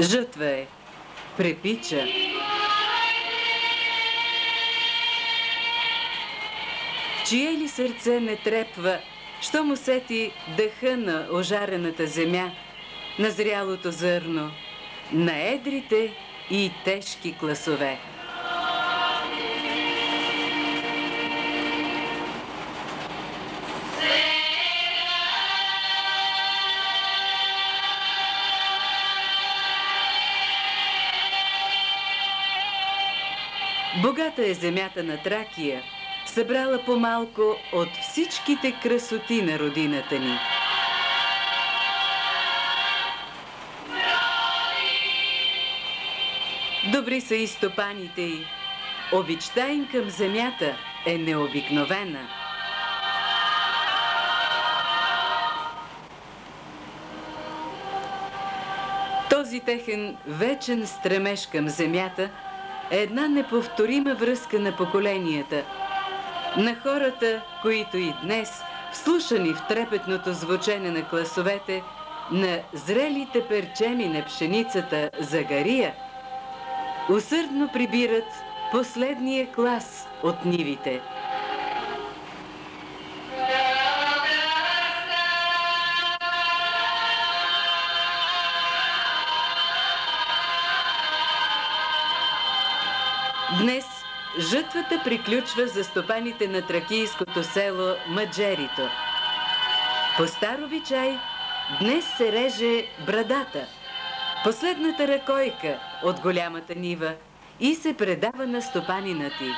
Жътва е, препича. Чие ли сърце не трепва, щом усети дъха на ожарената земя, на зрялото зърно, на едрите и тежки класове. Богата е земята на Тракия, събрала по-малко от всичките красоти на родината ни. Добри са и стопаните й. Обичта им към земята е необикновена. Този техен вечен стремеж към земята е една неповторима връзка на поколенията, на хората, които и днес, вслушани в трепетното звучене на класовете, на зрелите перчеми на пшеницата загария, усърдно прибират последния клас от нивите. Днес жътвата приключва за стопаните на тракийското село Маджерито. По стар обичай днес се реже брадата, последната ръкойка от голямата нива, и се предава на стопанина ти.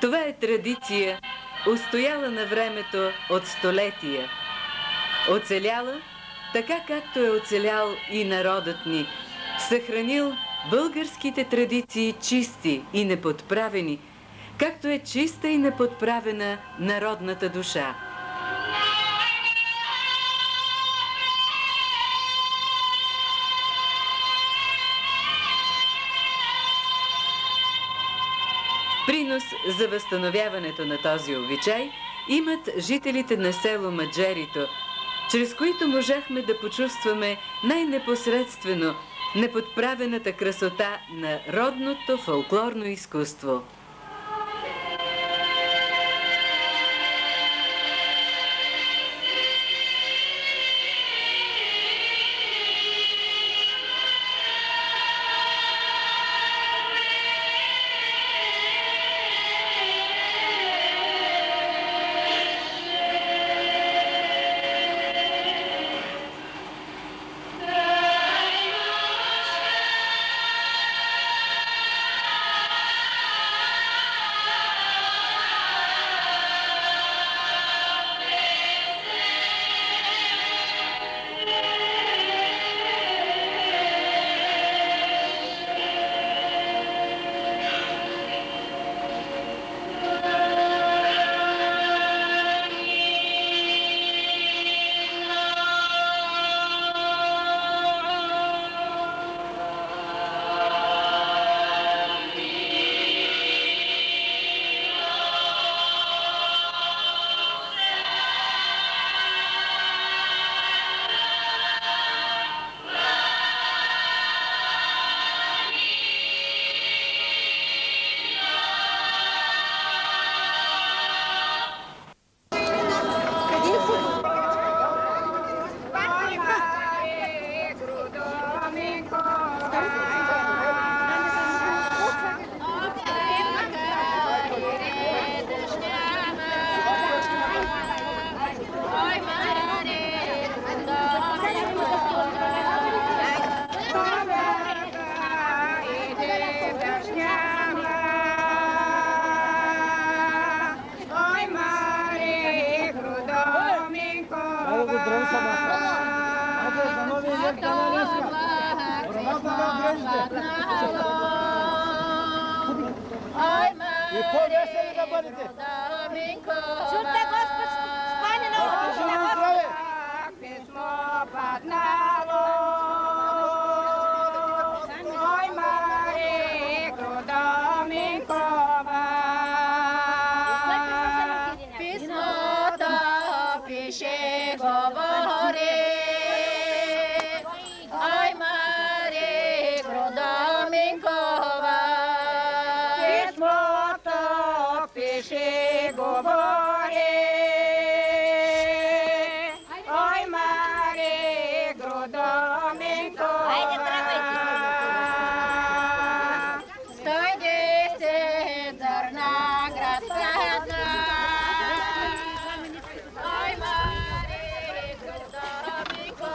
Това е традиция, устояла на времето от столетия. Оцеляла, така както е оцелял и народът ни, съхранил българските традиции чисти и неподправени, както е чиста и неподправена народната душа. Принос за възстановяването на този обичай имат жителите на село Маджерито, чрез които можахме да почувстваме най-непосредствено неподправената красота на родното фолклорно изкуство. Чуйте, Господ, стане на Господа! Писмо паднало, ой, Марико Доминкова. пише, говори. Ой, Мари, Гродоминкова, писмото пише, говори. Ой, Мари, Гродоминкова, айде, тръгвайте. 110 зърна градска зърна. Ой, Мари, Гродоминкова,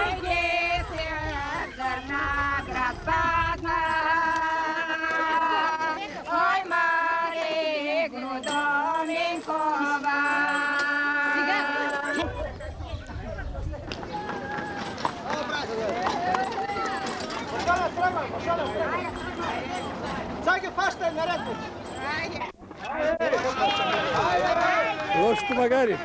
110 зърна град падна. Ой, Мари, Гродоминкова. Zeige fast на ред. Лошото магари.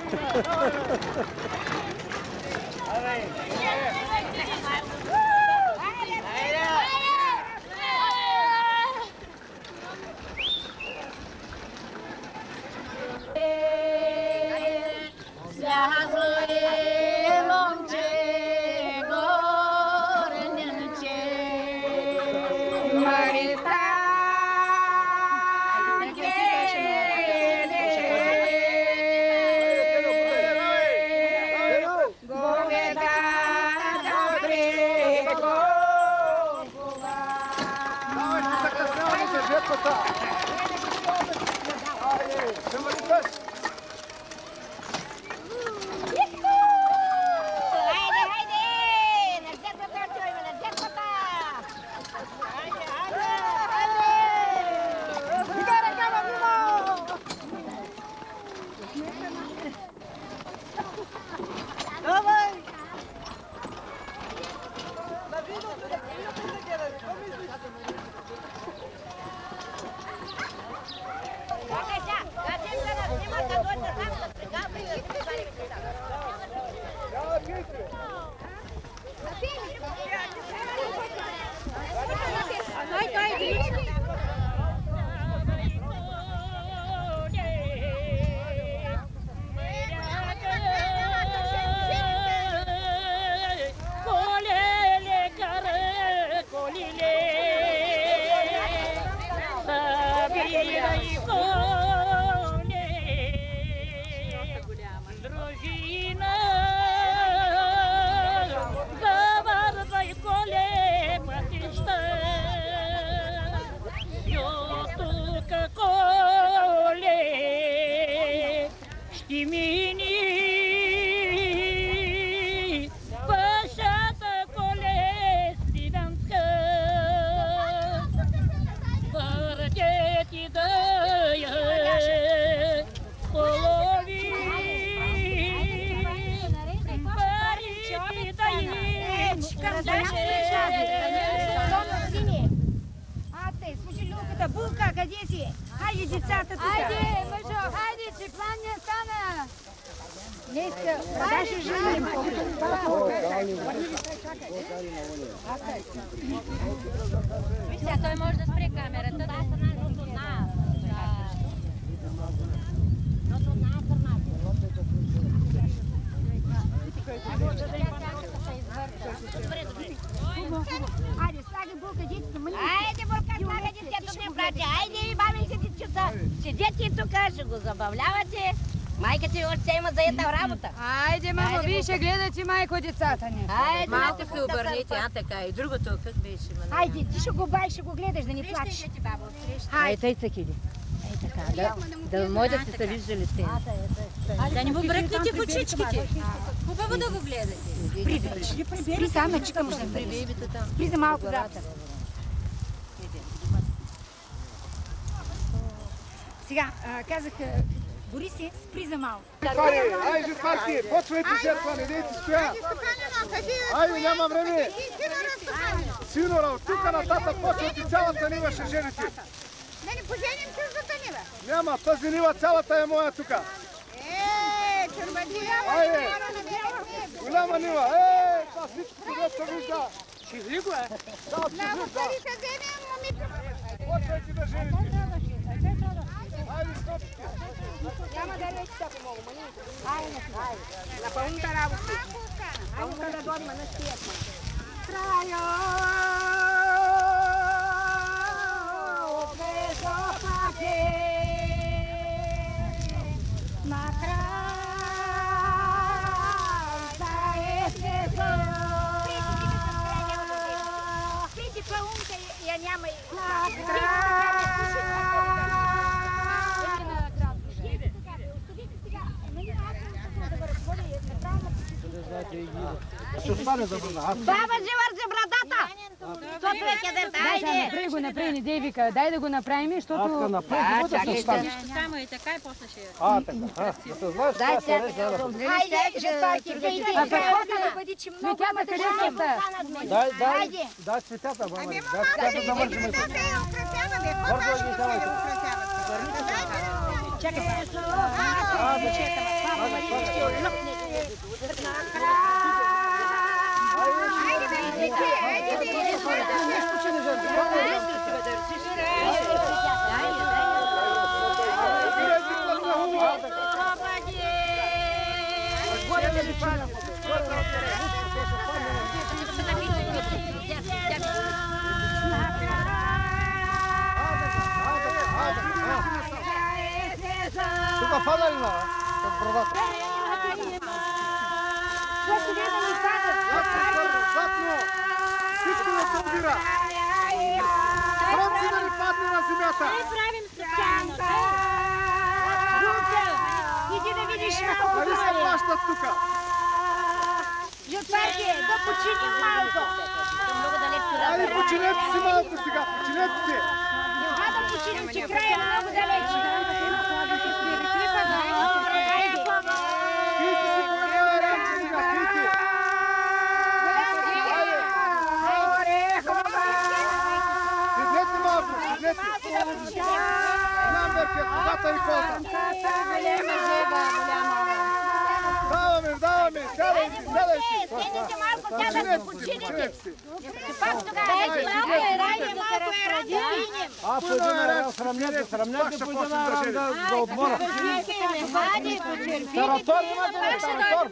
Булка, къде си? Хайде, децата тук. Хайде, мъжо, хайде, че план не стана. Днеска, продажа женим. Вижте, той може да спре камерата. Да, айде, слагай булка, детето, мъни. Айде, булка, слагай детето, ми брате. Айде, баби се детчета. Седете тук, ще го забавлявате. Майка ти още има заета в работа. Айде, мамо, вие ще гледате майко децата ни. Айде, малко се обърнете, а така. И другото, как беше? Айде, ти ще го бай, ще го гледаш, да не плачеш. Ай, тъй такиди. Ей така, да може да сте се виждали те. Да не му бръкнете в очичките. Хубаво да го гледате. Спри само, чика може да бебето там. Спри за малко запис. Сега, казах, Борисе, спри за малко. Ай, жертварки, почвайте жертва, не дейте стоя. Айде, няма време. Синора, от тук нататък почвате цялата нива ще жените. Да не поженим чуждата нива? Няма, тази нива цялата е моя тук. Червадия, айде, голяма нива. Това всичко къде се вижда. Шихли го е? Да, шихли, да. Почвайте да жените. Айде, Няма да речи така много, мани. Айде, на пълната работа. Пълната да дойма на стиятма. Крайо, обезо паке, на край, да е сезон. Пити пълнка я няма и... Баба, завързи брадата! Направи го, направи, не дей вика. Дай да го направим, защото... Чакай, Само и така и после ще... така. Дай сега. Хайде, жетарки, вийди. Цветята къде са? Дай цветята, баба. Дай цветята да вържим. Бързо ги давайте. Чакай, Тук фана ли на брадата? Задно! Всичко не се убира! Хромци да ни падне на земята! правим специално. Иди да видиш малко. Дали се плащат тук? Жетварки, да починим малко. Айде, починете си малко сега, починете си! Да починим, че край е много далече. Пийте си по една рамка сега, пийте! Седнете малко, седнете! Знам, Беркет, когато е колта! Даваме, сядайте! Седнете малко, тя да се почините. Пак тогава, дайте малко е рад да минем. По една рам, срамнете, по една рам да отмора. Таратор има ли, таратор?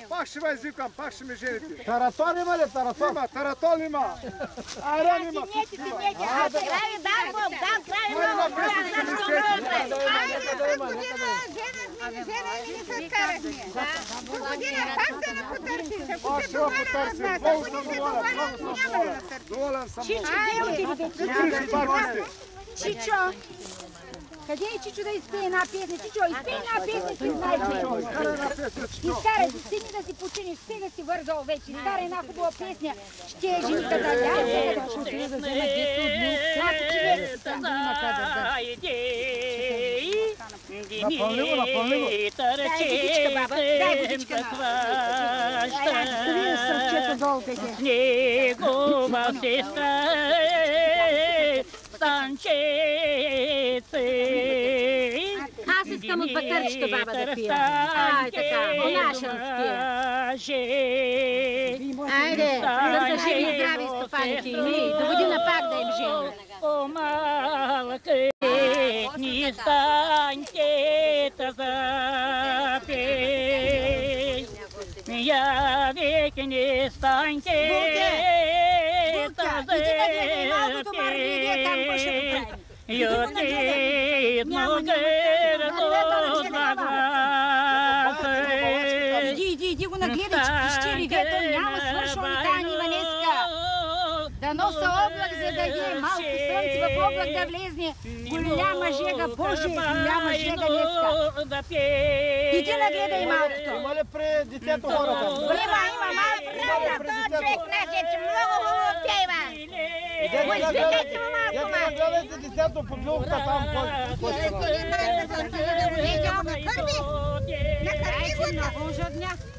Пак ще ме извикам, пак ще ме жените. Таратор има ли, таратор? Има, таратор има. Айран има. Седнете, аз крави дам крави много. Аз ще го потърсим, много съм доволен съм. Чичо, къде е Чичо да изпее една песня? Чичо, изпее една песня, ти знаеш Чичо. Изкарай, стигни да си починиш, сега си вързал вече. Изкарай една хубава песня, ще е женика да ляже. Ще да взема 10 дни. Напълни го. Дай водичка, баба, дай водичка. Снегова сестра станчеце. Аз искам от бакърчето баба да пия. Ай, така, монашенски. Айде, да са живи здрави стопаните и ние. До година пак да им жени. О, малка, ни станчета запей. Я век не станчета запей. Юти Иди го нагледай, че пищи ригето, няма свършване тая нива днеска. Дано са облак, за да ги малко слънце в облак да влезне. Голяма жега, Боже, голяма жега днеска. Иди нагледай малкото. Има ли при детето хората? Има малко рада. Той човек нашето много хубаво пева. Извикайте му малко, ма. Гледайте детето под люлката там, кой ще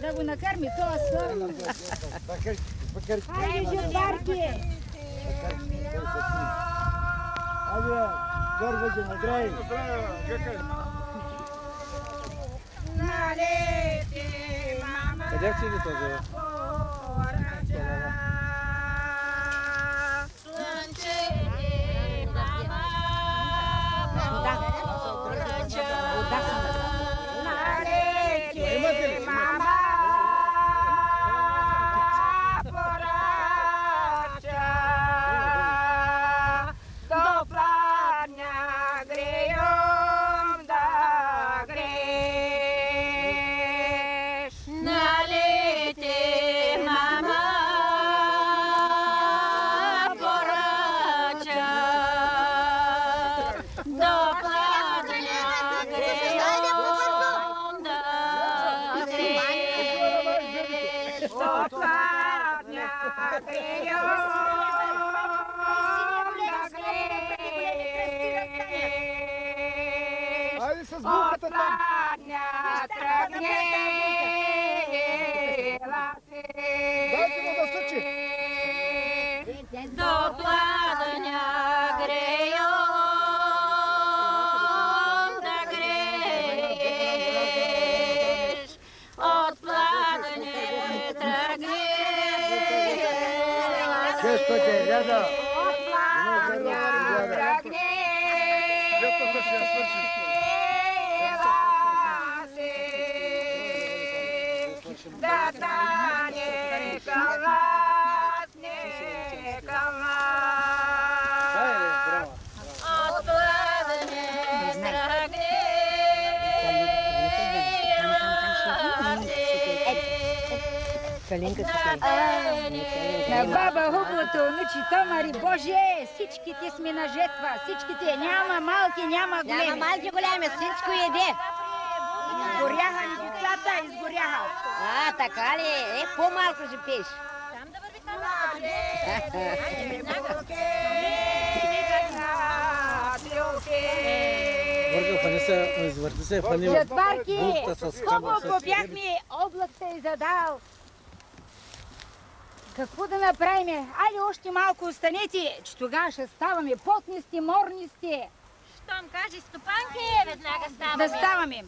да го накърми, това са. Хайде, жетварки! Айде, гърбаджи, награй! Къде си ли този? Айде с булката там! Дайте му да съчи! До пладня грею, да грееш, от пладне тръгнеш. Чествате, ряда! От пладня тръгнеш. Летото ще я свърши. Да тане към нас, не към нас. От пладне На баба хубавото внучи Томари, Боже, всичките сме на жетва, всичките, няма малки, няма големи. Няма малки големи, всичко еде. Изгоряха ли децата, изгоряха. А, така ли? По-малко ще пиш. Върга, фани се, извърти се, фани Затварки, булката с хубаво побяхме, облак се е задал. Какво да направим? Айде още малко останете, че тогава ще ставаме потни сте, морни сте. Щом кажеш стопанки, веднага ставаме. Да ставаме.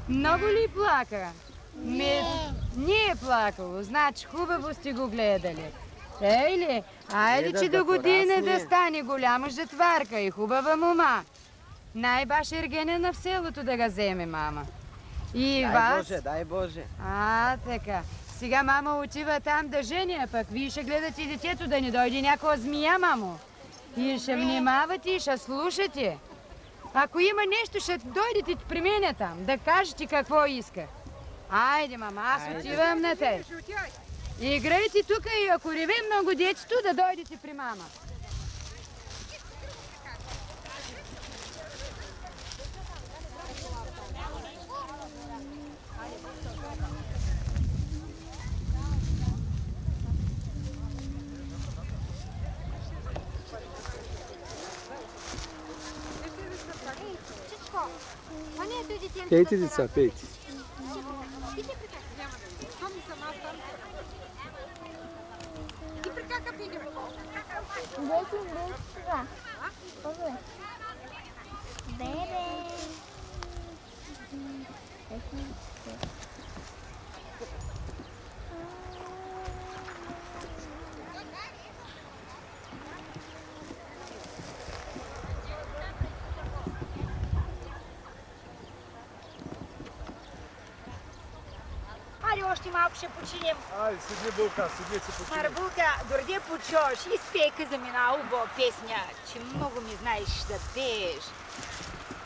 Много ли плака? Не е плакало, значи хубаво сте го гледали. Ей ли, айде, че до година да стане голяма жетварка и хубава мома. Най-баш Ергене в селото да ga вземе, мама. И Дай вас... Боже, дай Боже. А, така. Сега мама отива там да жени, а пък вие ще гледате детето да не дойде някоя змия, мамо. И ще внимавате и ще слушате. Ако има нещо, ще дойдете при мене там, да кажете какво иска. Айде, мама, аз отивам на те. Играйте тук и ако реве много детето, да дойдете при мама. Пейте, деца, пейте. Айде още малко ще починем. Айде, седни булка, седни се почини. Марбулка, дойде почош, изпей за мина убава песня, че много ми знаеш да пееш.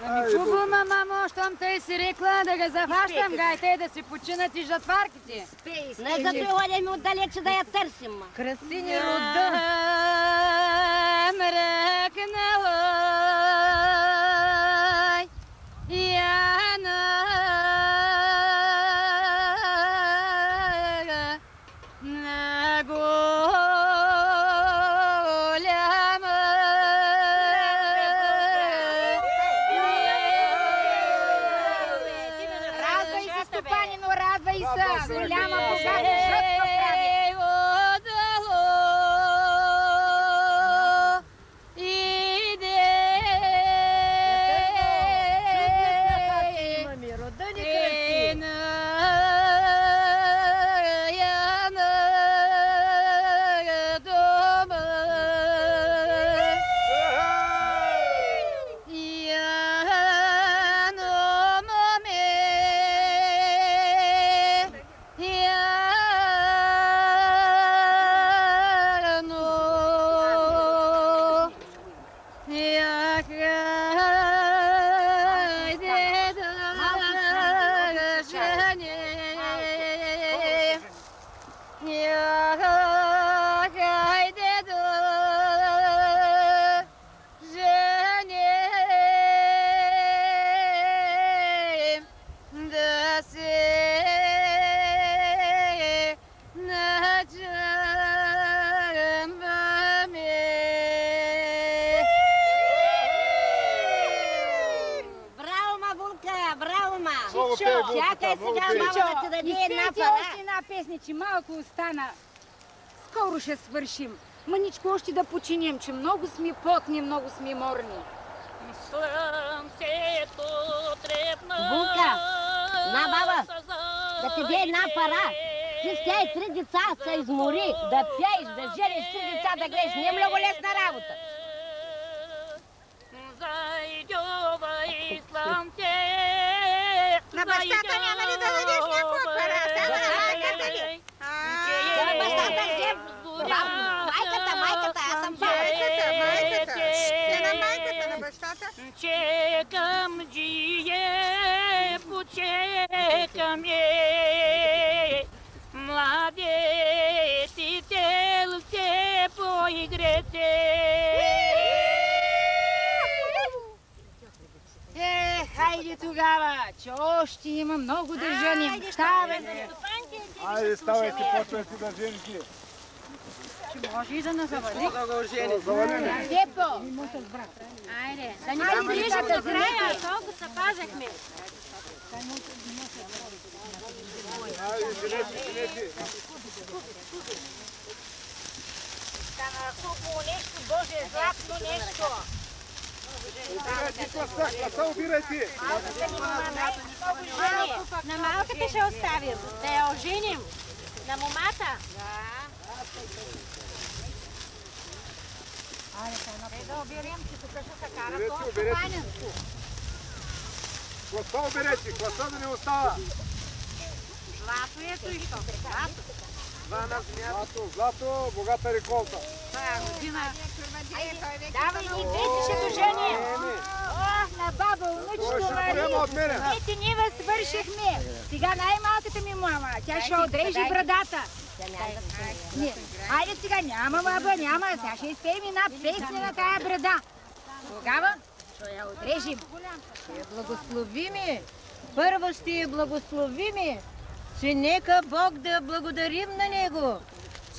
Ами хубаво, мамо, щом тъй си рекла да ga захващам, гайте да си починат и жатварките. Пей, Не зато ходим отдалече да я търсим. Красини рода. Мръкнала Яна на голяма. Радвай се, стопанино, радвай се. Голяма богата жътва прави. Много пее булката, Чакай много сега, пее. мама, да ти даде една Изпейте пара. още една песня, че малко остана. Скоро ще свършим. Мъничко още да починим, че много сме потни, много сме морни. Слънцето трепна. Булка, на баба, да ти даде една пара. Ти с тя и 3 деца се измори, да пееш, да жениш 3 деца, да гледаш. Не е много лесна работа. Зайдёва и слънце. На бащата няма ли да дадеш някаква пара? Само на майката ли? На бащата взем. Майката, аз съм Майката. Те на майката, на бащата. Чекам джие, почекам е. Младите телце поигрете. Хайде тогава, че още има много да женим. Ставай. Айде, ставайте, почвайте да жените. Че може и да не завали. Да го жени. Степо! Айде, да ни се грижат до края, толкова се пазахме. Айде, женете. Стана хубаво нещо, Боже, златно нещо. Обирайте класа, обирайте. На малката ще оставим, да я оженим. На момата. Да оберем, че тук ще се кара Обирете. Класа обирете, класа да не остава. Злато ето и що? Злато, богата реколта. Давай ни двете ще доженим. На баба, внучето Мари. Ете, ние свършихме. Сега най-малката ми мама, тя ще отрежи брадата. Айде сега, няма баба, няма. Сега ще изпеем една песня на тая брада. Тогава ще я отрежим. Ще я благословиме. Първо ще я благословиме, че нека Бог да благодарим на Него,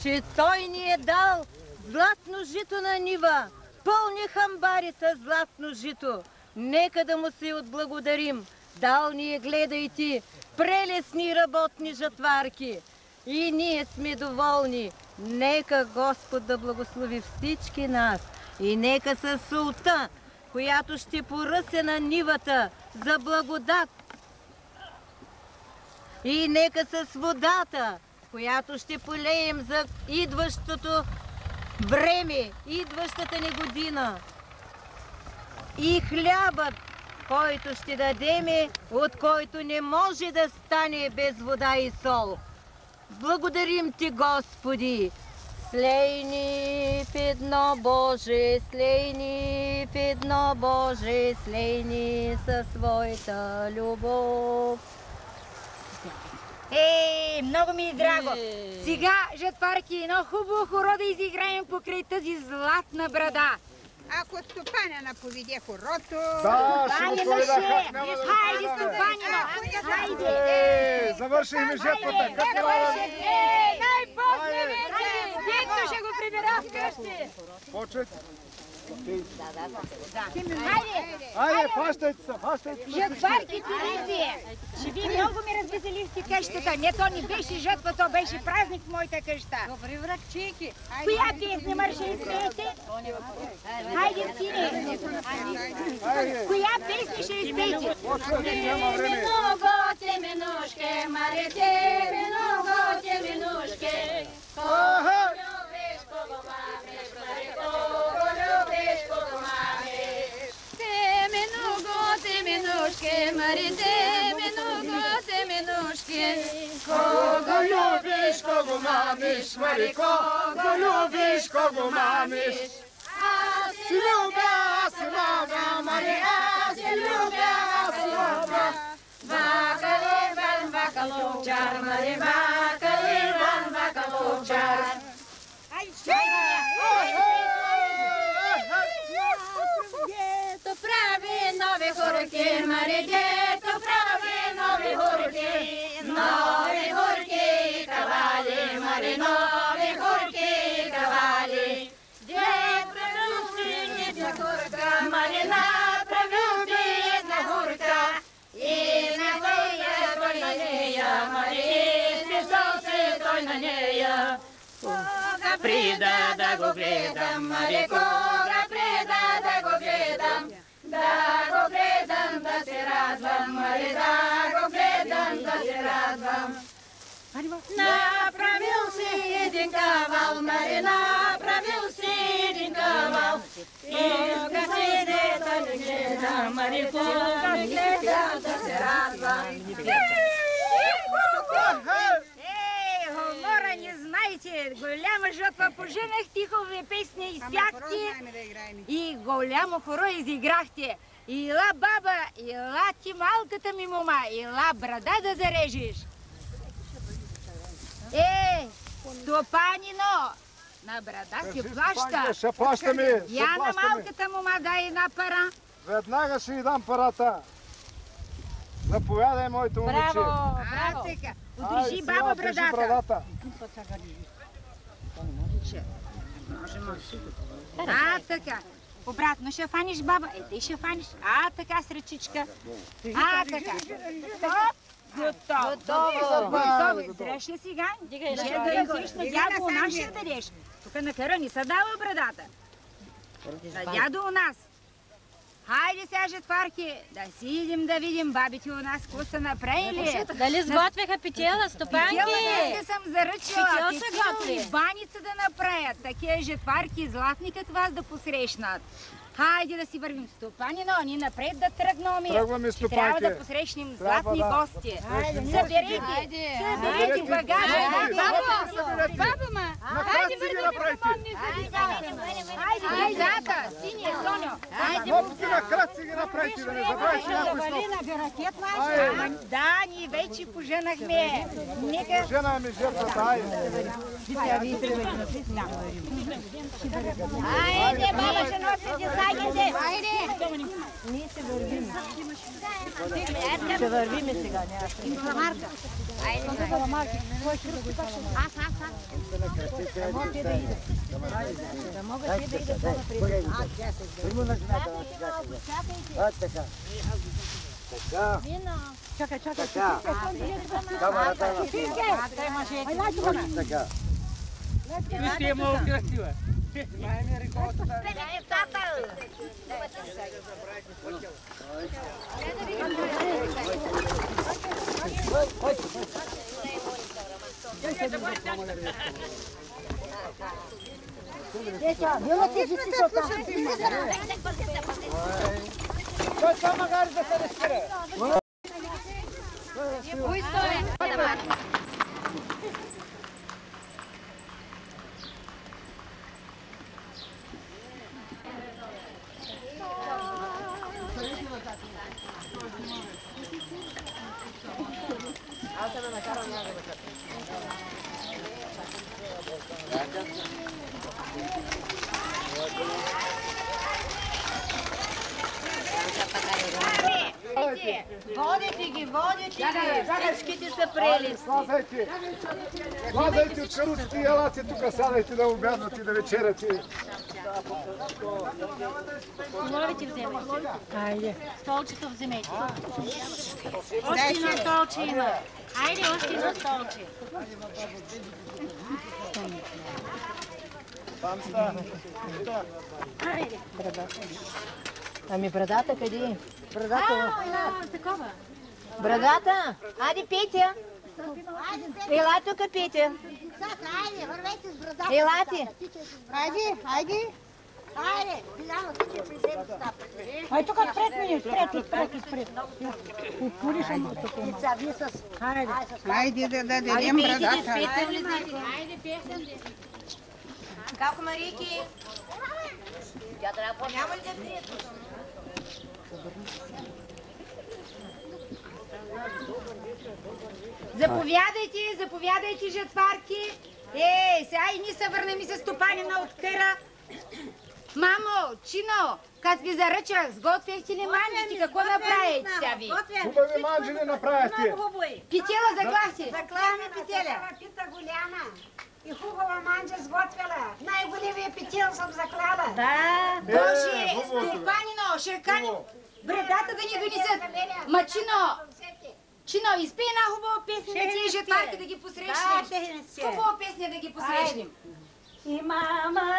че Той ни е дал златно жито на нива, пълни хамбари с златно жито. Нека да му се отблагодарим. Дал ни е, гледайте, прелесни работни жатварки. И ние сме доволни. Нека Господ да благослови всички нас. И нека със солта, която ще поръсе на нивата за благодат. И нека с водата, която ще полеем за идващото време, идващата ни година. И хлябът, който ще дадеме, от който не може да стане без вода и сол. Благодарим Ти, Господи! Слей ни в едно Боже, слей ни в едно Боже, слей ни със своята любов. Ей, много ми е драго. Сега, жатварки, едно хубаво хоро да изиграем покрай тази златна брада. Ако Стопанина поведе хорото... Да, ще го поведа. Хайде, Стопанина! Хайде! Завършихме жетвата. Най-после вече! Дето ще го прибера вкъщи! Почвайте. Хайде! Фащайте се. Жатварки, видите! Че ви много ми развеселихте къщата. Не, то не беше жътва, то беше празник в моята къща. Добри врагчики. Коя песня марша изпеете? Хайде, сине! Коя песня ще изпеете? Много теменушке, маре теменуго теменушке. Кого любиш, кого мамиш, маре кого любиш, кого мамиш. Теменушке, маре теменушке. Кого любиш, кого мамиш, маре кого любиш, кого мамиш. Аз се любя, Маре, аз се любя. Вакалеван, вакаловчар, маре, вакалеван, вакаловчар. Дето прави нови хорки, маре, дето прави нови хорки, кавали, маре, нови хорки, кавали. Дед правил си една горка, маре, направил си една горка, и на преда да го гледам, маре кога преда да го гледам, да се радвам, маре да го гледам, да се радвам. Направил си един кавал, маре, направил си един кавал, иска си да не гледам, маре кога не гледам, да се радвам. Хора, не знаете, голяма жътва поженахте, хубави песни изпяхте и голямо хоро изиграхте. Ила, баба, ила ти малката ми мома, ила брада да зарежеш. Стопанино, на брада си плаща. Ще плащаме. Я на малката мома дай една пара. Веднага ще ви дам парата. Заповядай, моето момиче. Браво, браво. Отрежи баба брадата. Така. Обратно ще фаниш баба. Ти ще фаниш. Така с ръчичка. Така. Готово. Дреш ли сега? Ще да взеш на дядо у нас, ще дадеш. Тук на къра не са дава брадата. На дядо у нас. Хайде сега, жетварки, да си идем да видим бабите у нас, какво са направили. Дали сготвяха петела, стопанки? Петела днеска съм заръчила. Петела в баница да направят. Такива жетварки златни като вас да посрещнат. Хайде да си вървим, Стопанино, ние напред да тръгнем. Тръгваме, Стопанки. Трябва да посрещнем златни гости. Съберете багажа. Баба, ма. Хайде вървим. Хайде, дата, синия, Соньо. Мопки на кръци ги направите, да не забравиш някой сноп. Да, ние вече поженахме. Поженаме жертвата, айде. Айде, баба, ще носите сагите. Айде. Ние се вървим. Ще вървиме сега. Марка. Айде. Аз. Да могат те да идат. Да могат те да идат по-напред. Така. Така. Чакай. Така. Камерата на така. Вижте, е много красива. Той само гари да се разпире. Водите ги. Всичките са прелести. Слазайте от каруците и елате тук, сядайте да обядвате, да вечеряте. Столовете вземете. Айде. Столчето вземете. Още едно столче има. Айде, още едно столче. Там ста. Айде. Ами брадата къде е? Брадата. Такова. Брадата. Айде, Петя. Ела тук, Петя. Айде, вървете с брадата. Елате. Айде. Биляно, ти ти приземи стапа. Ай, тук отпред ми, спред. Отпори само тук. Айде да дадем брадата. Айде, Петя. Как, Марики? Няма ли да приятно? Заповядайте, жетварки. Сега и ние се върнем и се Стопанина от къра. Мамо, Чино, като ви заръчах, сготвяхте ли манджите? Какво направите сега ви? Хубави манджи ли направихте? Петела заклахте? Заклахме петеля. Пита голяма и хубава манджа сготвила. Най-големия петел съм заклала. Боже, Стопанино, ще каним брадата да ни донесат. Ма, Чино, изпей една хубава песня на тия жетварки да ги посрещнем. Хубава песня да ги посрещнем. и мама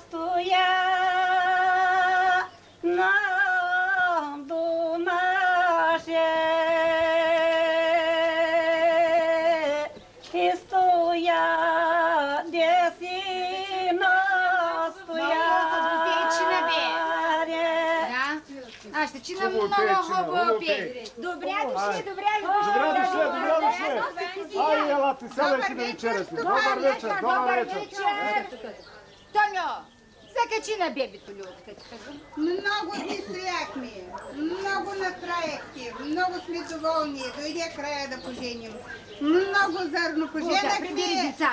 стоя на домаше и стоя деси настоя. Аз ще чина много хубаво пей. Добре дошли, добре дошли. Ай, елате, сядайте да вечеряте. Добър вечер, добър вечер. Тоньо, закачи на бебето, Людка. Много ви стояхме, много настроехте, много сме доволни. Дойде края да поженим. Много зърно поженахме.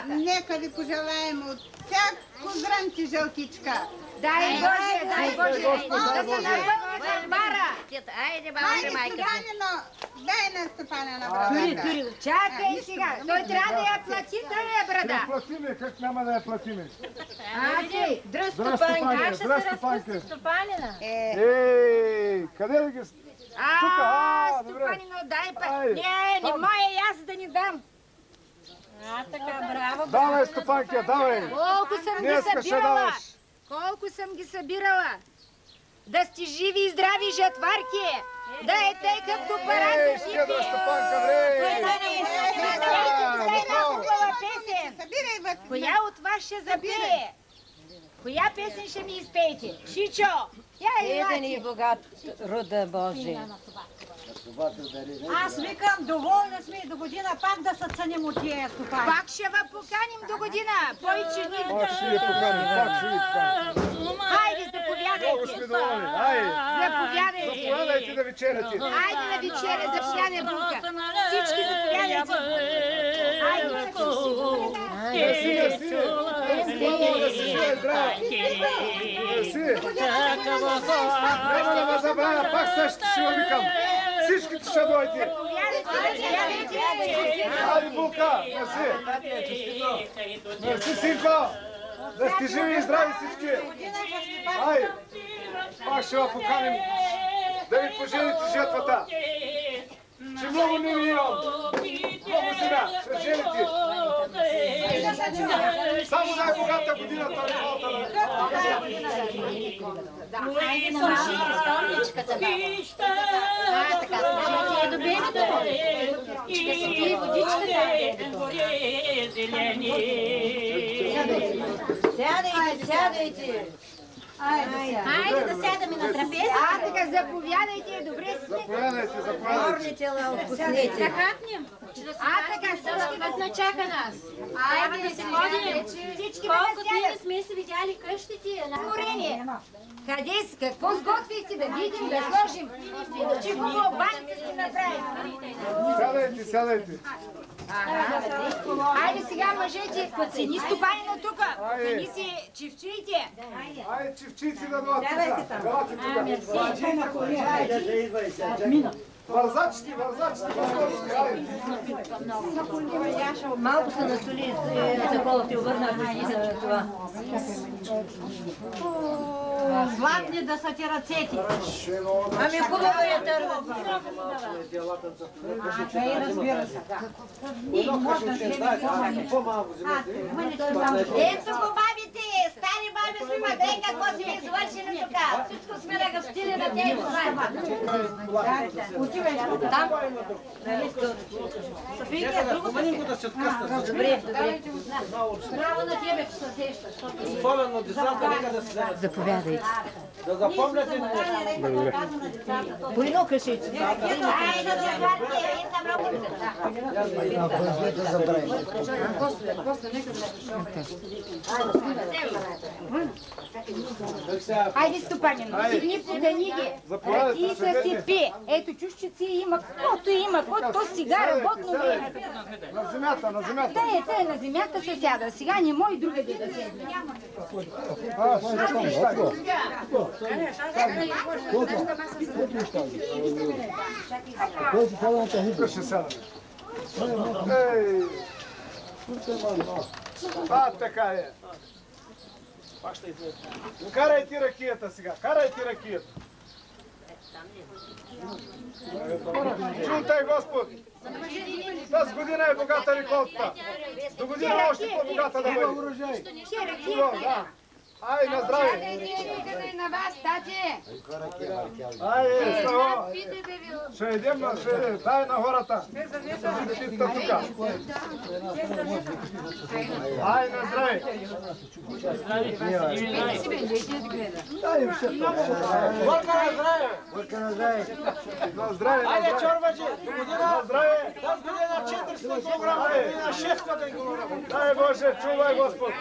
Нека ви пожелаем от всяко зранче жълтичка. Дай Боже, дай Боже. Да се напълнят бара. Айде, Стопанино, дай на Стопана на брадата. Чакай сега, той трябва да я плати тая брада. Ще платиме, как няма да я платиме? Ади, Дръж, Стопанка, аз ще се разпусти Стопанина. Ей, къде да ги... Стопанино, дай па. Не мое и аз да ни дам. Така, браво. Давай, Стопанке, давай. Колко съм ги събирала. Колко съм ги събирала. Да сте живи и здрави жатварки. Да е тъй както пара за жити. Щедра Стопанка, вре. Коя от вас ще запее? Коя песен ще ми изпеете? Шичо! Еден и богат рода Божий. Аз викам, доволна сме до година пак да се ценим от тия стопани. Пак ще ви поканим до година. Бойчини. Пак ще ви поканим, пак ще ви поканим. Хайде, заповядайте. Много сме доволни, айде. Заповядайте. Заповядайте да вечеряте. Айде на вечеря, заповядай, Булка. Всички заповядайте. Айде, Мерси, мерси. Хубаво да се живее здраво. Мерси. Няма да ме забравя, пак същите ще ви викам. Всичките ще дойдете. Айде, Булка, мерси. Мерси, синко. Да сте живи и здрави всички. Айде, пак ще ви поканим да ви пожените жетвата. Че много не ви имам. Много земя, ще жените. Само най-богата година това е малата. Айде на машина, столничката да. Така, сложите до бебето. Ще си пие водичката. Сядайте, сядайте. Айде да сядаме на трапезата. Така, заповядайте, добре си. Заповядайте, заповядайте. Горните ла отпуснете. Да хапнем. Така, всички вас начака нас. Айде да се ходим. Всички Колкото ние не сме се видяли къщите. Сморение. Къде си? Какво сготвихте? Да видим, да сложим. Че хубаво баните сте направили. Сядайте, сядайте. Айде сега, мъжете, цени Стопанина тук. Цени си чифчиите. Айде, чифчици да дойдат тук. Елате тук. Вързачите, вързачите. Малко се насоли за колата и обърнах за това. Златни да са ти ръцете. Ами хубаво е търва. Разбира се. Ето го бабите, стари баби сме, мадей какво сме извършили тук. Всичко сме нагъстили на тези Там? Софийка, друго се. Добре, добре. Браво на тебе, че се сещаш. Особено децата, нека да се Заповядайте. да запомняте. По едно кажете. Айде, Стопанин, седни подани ги. И да си пи. Ето, чушчици има, каквото има, каквото сега работно време. На земята, на земята. Те на земята се сяда. Сега не може другаде да седне. Тук ще сядаме. Ей! Така е. Карай ти ракията сега, карай ти ракията. Чутай, Господ! Тази година е богата реколта. До година още по-богата да бъде. Да. Ай, на здраве! На вас, тати! Ай, Славо! Ще едем, дай на хората. Ай, на здраве! Горка на здраве! Горка на здраве! На здраве! Айде, чорбачи! На здраве! Тази година 400 килограма, година 600 килограма. Дай Боже, чувай Господ!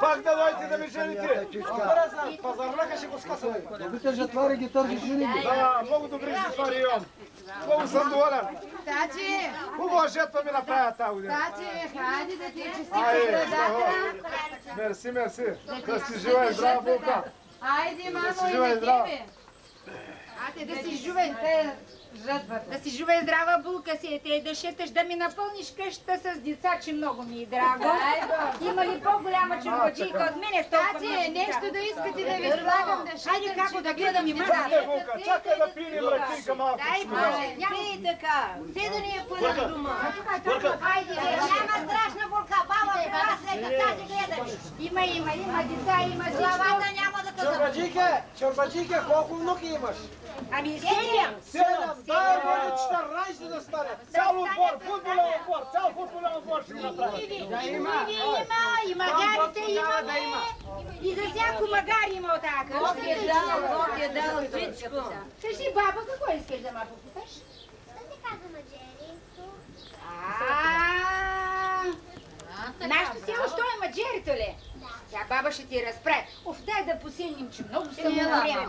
Пак да дойте да ми жените! Пазарлъка ще го скъсаме. Добрите жетвари ги тържиш жените. Да, много добри жетвари имам. Много съм доволен. Тати! Хубава жетва ми направя тази година. Тати, хайде да ти честите Айде, дата. мерси, мерси. Да си жива и здрава, Булка. Айде, мамо, си и жива и на здрава. тебе. Айде да си жива и те жътвата. Да си жива и здрава, Булка си. Те да шеташ да ми напълниш къщата с деца, че много ми е драго. Има ли по-голяма чорбаджийка от мене с толкова? Тати, нещо да искате да ви слагам да шетам. Айде, како да гледам и маза. Чакай, Булка, чакай да пинем ръчинка малко. Дай Боже, няма и така. Все да ни е пълна дома. Айде, няма страшна Булка, баба, това след деца си гледаме. Има деца, има всичко. Главата няма да те Чорбаджийка, колко внуки имаш? Ами 7. 7, дай Боже 14 да стане. Цял отбор, футболен отбор, цял футболен отбор ще направи. И магарите имаме. И за всяко магари има от тази къща. Бог е дал всичко. Кажи, баба, какво искаш да ма попиташ? Що се казва Маджери? Нашето село, що е Маджерито ли? Сега баба ще ти разправи. Дай да поселим, че много само време.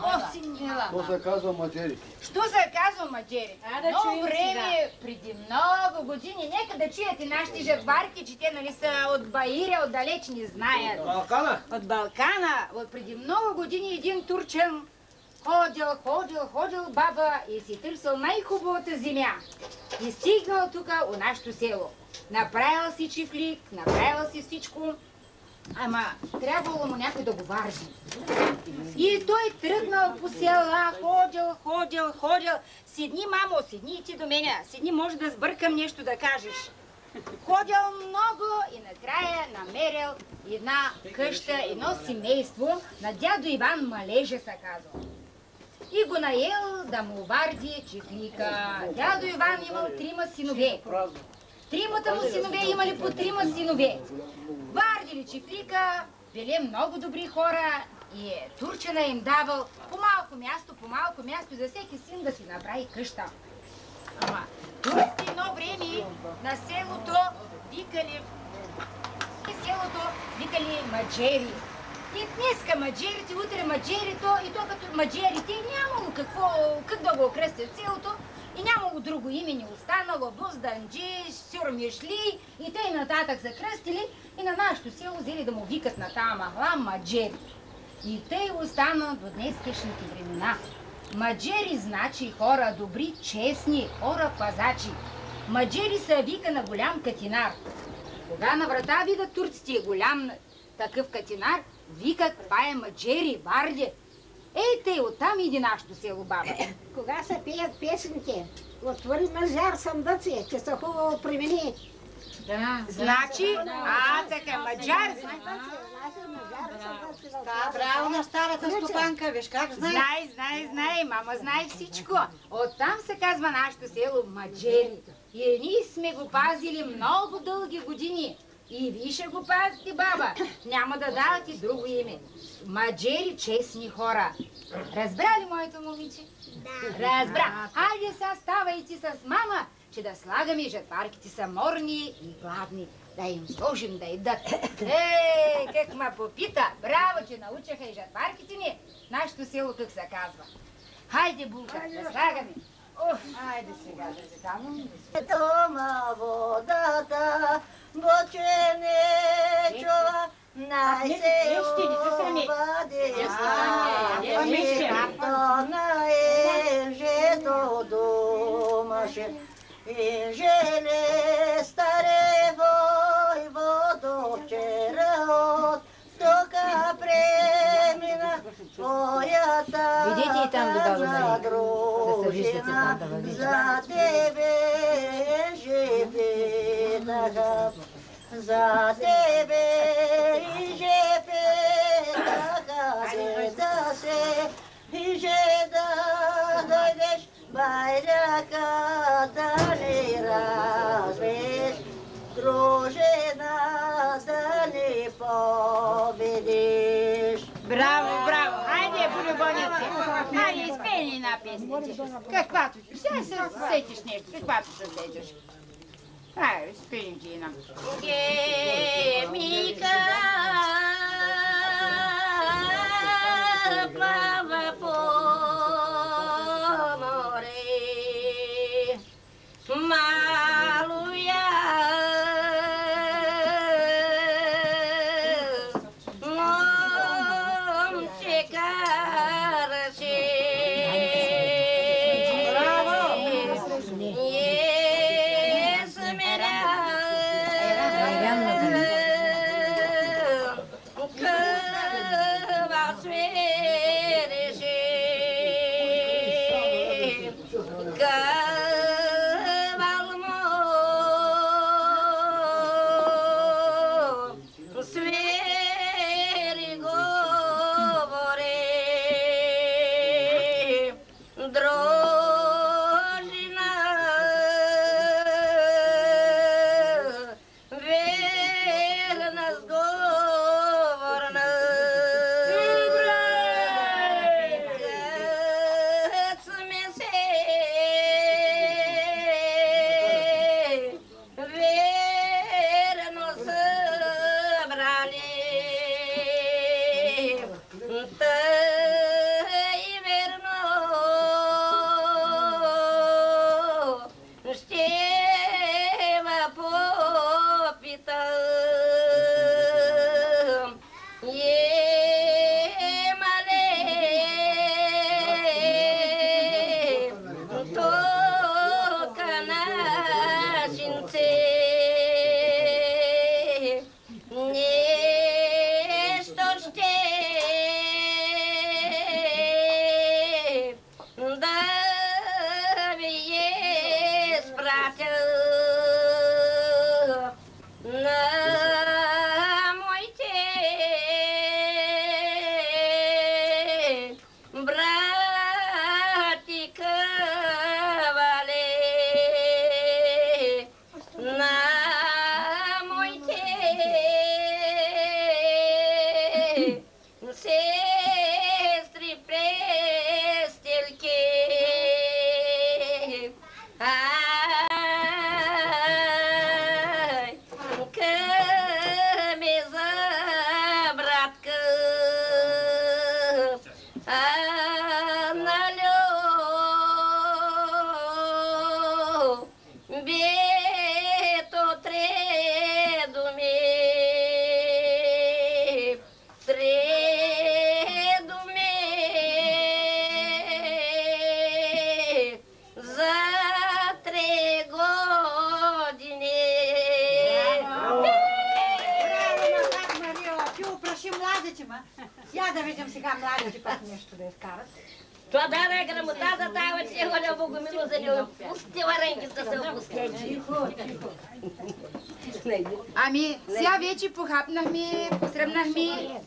То се казва Маджери. Що се казва Маджери? Много време, преди много години. Нека да чуете нашите жатварки, че те нали са от Баиря, отдалеч не знаят. Балкана? От Балкана. От преди много години един турчен ходил баба и си търсил най-хубавата земя. И стигнал тук у нашето село. Направил си чифлик, направил си всичко. Ама трябвало му някой да го варди. И той тръгнал по села, ходил. Седни, мамо, седни и ти до мене. Седни, може да сбъркам нещо да кажеш. Ходил много и накрая намерил една къща, едно семейство на дядо Иван Малежа се казва. И го наел да му варди чифлика. Дядо Иван имал 3 синове. Тримата му синове имали по 3 синове. Вардили чифлика, били много добри хора и турчина им давал по малко място за всеки син да си направи къща. Ама турците едно време на селото викали маджери. И днеска маджерите, утре маджерито и то като маджерите нямало как да го окръстят селото. И нямало друго име не останало, Бузданджи, Сюрмишли и тъй нататък са кръстили и на нашето село взели да му викат на тая махла Маджери. И тъй остана до днескашните времена. Маджери значи хора добри, честни, хора пазачи. Маджери са вика на голям катинар. Кога на врата видят турците голям такъв катинар, викат това е Маджери, варди. Ей, тъй, оттам иди нашето село, баба. Кога се пеят песните? Отвори мажар съндъци, че са хубаво примени. Да. Значи, така, маджар. Браво на старата стопанка, виж как знае. Знае, мама знае всичко. Оттам се казва нашето село Маджери. И ние сме го пазили много дълги години. И вие ще го пазите, баба. Няма да давате друго име. Маджери честни хора. Разбра ли моето момиче? Да. Разбра. Хайде сега ставайте с мама, че да слагаме жатварките са морни и гладни. Да им сложим да идат. Как ма попита. Браво, че научиха и жатварките ни. Нашето село как се казва. Хайде, Булка, да слагаме. Хайде сега да се давам. Тома водата, бочене чува, най-се обади. Тона ежето домаше, ежеле старе войводо, вчера от тока премина твоята. Видите, там до баба Мария. Да се виждате там да във виждате. За тебе жепетаха, за тебе и жепетаха, да се виже да дойдеш, байрака да не развеш, дружина да не победиш. Браво, браво! Хайде, полюбовници! Хайде, изпей ни една песница. Каквато ти. Сега се сетиш нещо, каквато се сетиш. Хайде, изпей ти една. Гемика плава по море, мало я момче караше. Я да видим сега младите пак нещо да изкарат. Това да е грамотата, тая че ходя Богомило за него. Пусти варенки да се опусти. Ами, сега вече похапнахме, посръбнахме.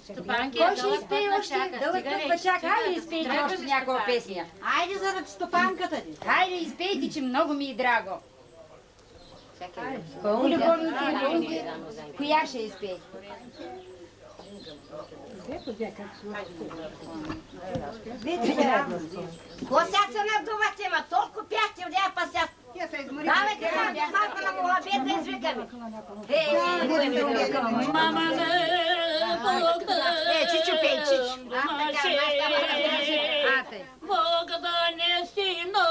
Кой ще изпее още? Дълъг път пачак. Хайде изпейте още някаква песня. Айде заради стопанката ти. Хайде изпейте, че много ми е драго. Любовници, коя ще изпее? Ко сега се надувате, ма толкова пяхте от я пасят. Давайте сега малко на мухабет да извикаме. Чичо пей, Чичо. Богдане, сино,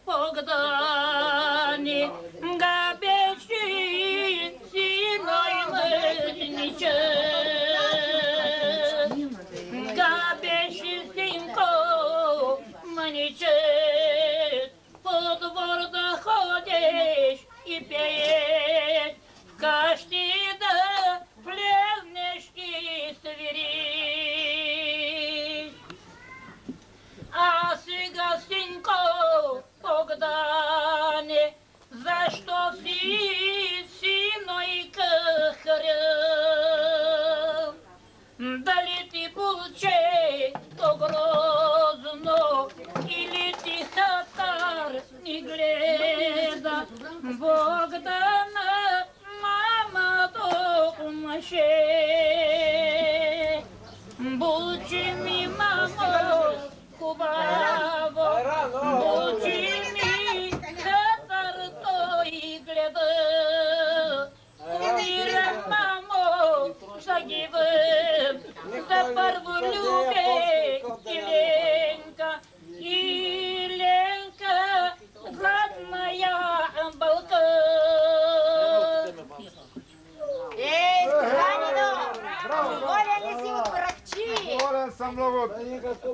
Богдане, габеши, сино и мъжниче. Габеши, синко, мъниче, по двор да ходиш и пееш, в къщи да влезнеш и свириш.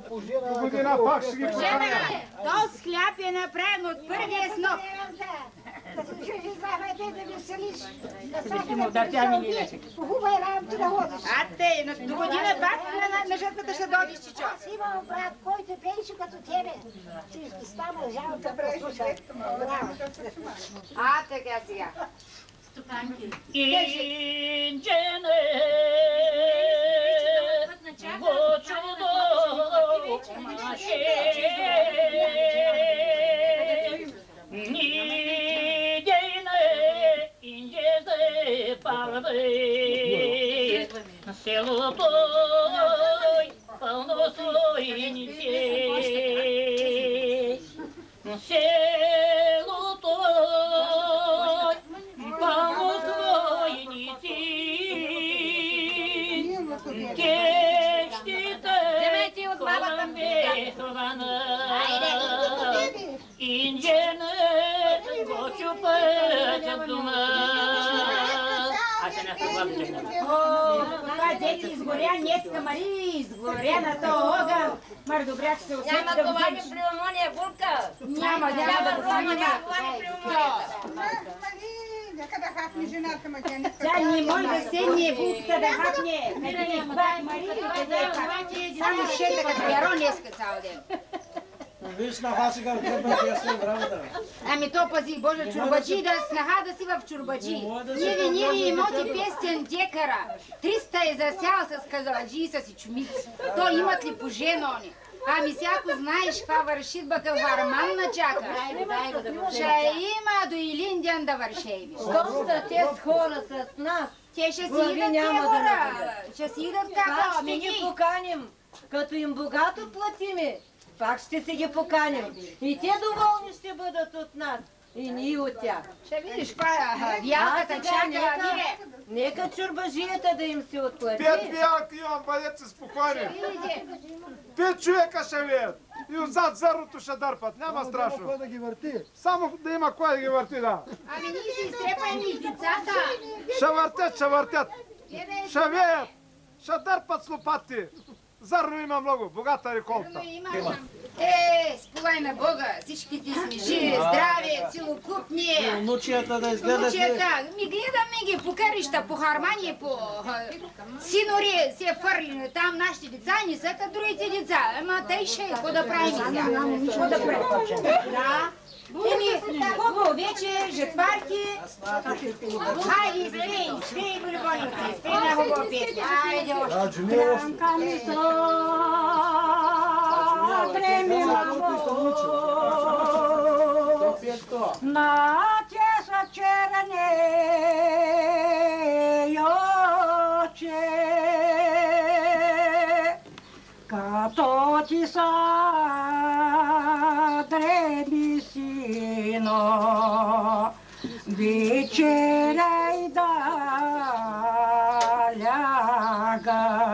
Година пак ще ги поканим. Този хляб е направен от първия сноп. Да се чуеш, извавайте да веселиш. Хубава е работа да ходиш. А те, до година пак на жертвата ще дойдеш, чичо. Аз имам брат, който пейше като тебе. Ти става жалко да послушай. Браво. А, така сега. Инджене, го чудо маше, нидейне, инджезе палве, селото пълно слойници, селото пълно слойници, кещите колъмбехвана, инджене го чупят дома. Това дети изгоря днеска, Мари, изгоря на този огън. Мар, добре, че се усети да вземеш. Няма това ми при умония булка. Няма да взема. Мари, нека да хапне жената, ма тя не Тя не може да седне булката да хапне. Мари, само шета като яро днеска цял ден. Виж на вас сега трябва да я след работа. Ами то пази, Боже, чурбаджи, да снаха да си в чурбаджи. Ниви имоти 500 декара. 300 е засял с казаладжи и с чумици. То имат ли по женони? Ами всяко знаеш каква вършитба къв варман начака. Ще има до Илиндян да вършеви. Доста те хора с нас. Те ще си идат те хора. Ще си идат Пак како ще ги мини. поканим. Като им богато платиме, пак ще се ги поканим. И те доволни ще бъдат от нас. И ние от тях. Ще видиш каква вялката чака. Нека чурбажията да им се отплати. 5 вялки имам, бъдете спокойни. 5 човека ще вият. И отзад зърното ще дърпат, няма страшно. Кой да ги върти? Само да има кой да ги върти, да. Ами ние се изтрепаем и децата. Ще въртят, ще въртят. Ще веят, ще дърпат с лопати. Зърно има много, богата реколта. Спувай на Бога, всичките сме живи, здрави, целокупни. Внучията да изгледат. Внучията, ми гледаме ги по карища, по хармани, по синори се фърли там нашите деца, не са като другите деца. Ама тъй ще, какво да правим сега? Какво да правим? Да. Хубаво вече, жетварки. Хайде, спей, голюбоница, спей на хубава песня. Хайде още. Дреми, мамо, на тesa черне очи, като ти са дреми сино, вечеряй да лягаш.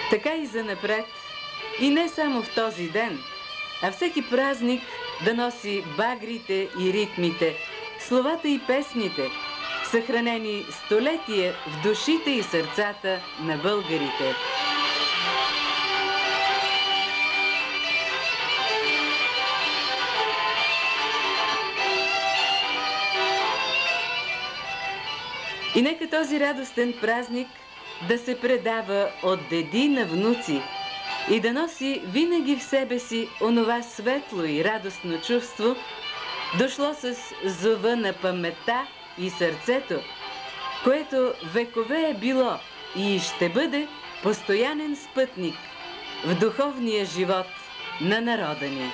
Така и занапред, и не само в този ден, а всеки празник да носи багрите и ритмите, словата и песните, съхранени столетия в душите и сърцата на българите. И нека този радостен празник да се предава от деди на внуци и да носи винаги в себе си онова светло и радостно чувство, дошло с зова на паметта и сърцето, което векове е било и ще бъде постоянен спътник в духовния живот на народа ни.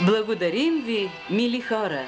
Благодарим ви, мили хора!